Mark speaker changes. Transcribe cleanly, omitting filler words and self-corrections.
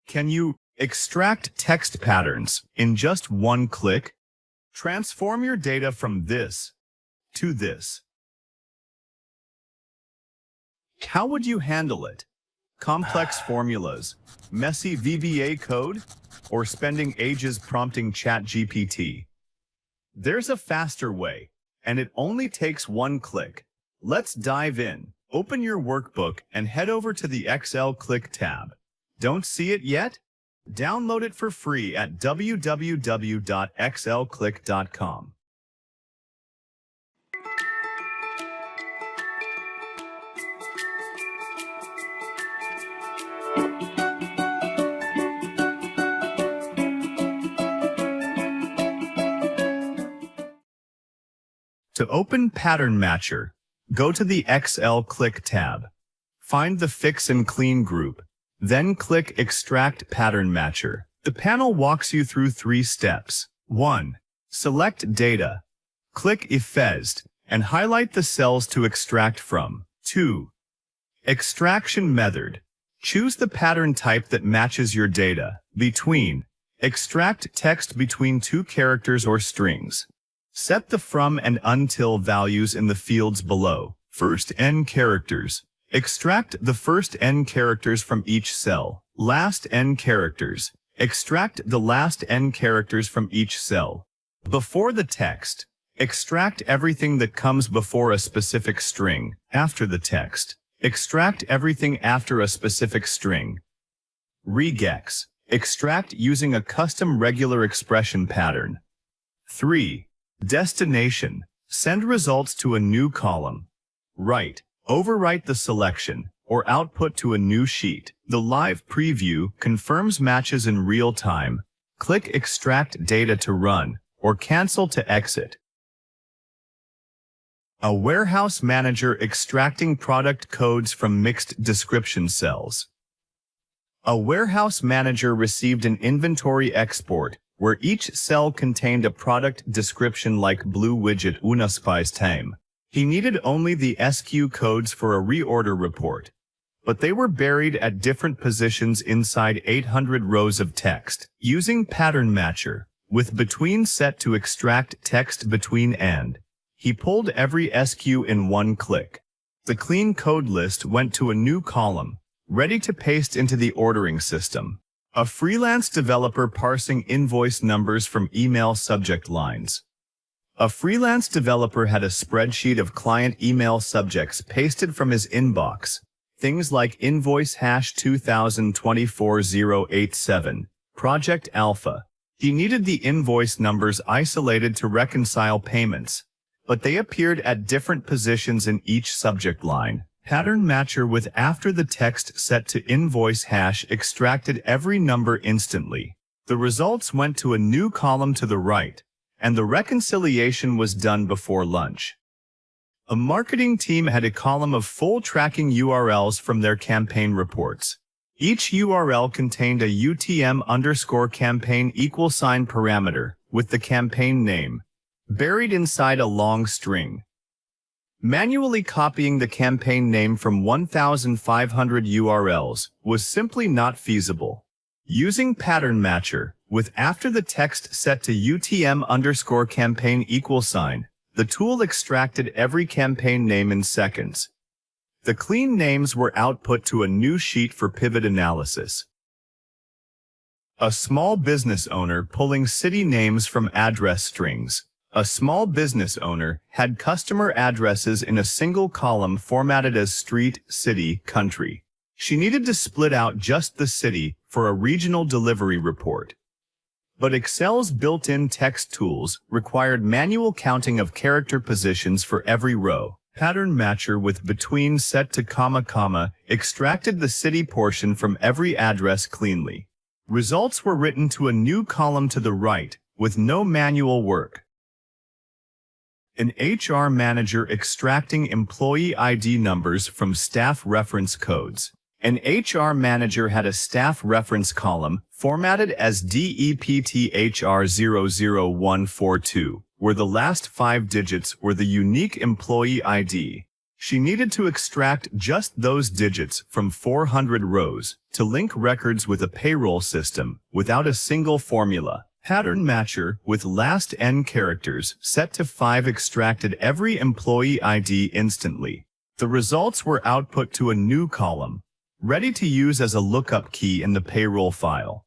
Speaker 1: Can you extract text patterns in just one click? Transform your data from this to this. How would you handle it? Complex formulas, messy VBA code, or spending ages prompting ChatGPT? There's a faster way, and it only takes one click. Let's dive in. Open your workbook and head over to the Excel Click tab. Don't see it yet? Download it for free at www.excelclick.com. To open Pattern Matcher, go to the Excel Click tab. Find the Fix and Clean group. Then click Extract Pattern Matcher. The panel walks you through 3 steps. 1. Select Data. Click Effaced and highlight the cells to extract from. 2. Extraction Method. Choose the pattern type that matches your data. Between. Extract text between 2 characters or strings. Set the from and until values in the fields below. First n characters. Extract the first n characters from each cell. Last n characters. Extract the last n characters from each cell. Before the text. Extract everything that comes before a specific string. After the text. Extract everything after a specific string. Regex. Extract using a custom regular expression pattern. 3. Destination. Send results to a new column. Write. Overwrite the selection, or output to a new sheet. The live preview confirms matches in real time. Click Extract Data to run, or Cancel to exit. A warehouse manager extracting product codes from mixed description cells. A warehouse manager received an inventory export, where each cell contained a product description like blue widget unaspice time. He needed only the SKU codes for a reorder report, but they were buried at different positions inside 800 rows of text. Using Pattern Matcher, with between set to extract text between and, he pulled every SKU in one click. The clean code list went to a new column, ready to paste into the ordering system. A freelance developer parsing invoice numbers from email subject lines. A freelance developer had a spreadsheet of client email subjects pasted from his inbox. Things like invoice hash 2024-087, Project Alpha. He needed the invoice numbers isolated to reconcile payments, but they appeared at different positions in each subject line. Pattern Matcher with after the text set to invoice hash extracted every number instantly. The results went to a new column to the right, and the reconciliation was done before lunch. A marketing team had a column of full tracking URLs from their campaign reports. Each URL contained a UTM_campaign = parameter with the campaign name, buried inside a long string. Manually copying the campaign name from 1,500 URLs was simply not feasible. Using Pattern Matcher, with after the text set to UTM_campaign =, the tool extracted every campaign name in seconds. The clean names were output to a new sheet for pivot analysis. A small business owner pulling city names from address strings. A small business owner had customer addresses in a single column formatted as street, city, country. She needed to split out just the city for a regional delivery report. But Excel's built-in text tools required manual counting of character positions for every row. Pattern Matcher with between set to comma extracted the city portion from every address cleanly. Results were written to a new column to the right, with no manual work. An HR manager extracting employee ID numbers from staff reference codes. An HR manager had a staff reference column formatted as DEPTHR00142, where the last 5 digits were the unique employee ID. She needed to extract just those digits from 400 rows to link records with a payroll system without a single formula. Pattern matcher with last n characters set to 5 extracted every employee ID instantly. The results were output to a new column, ready to use as a lookup key in the payroll file.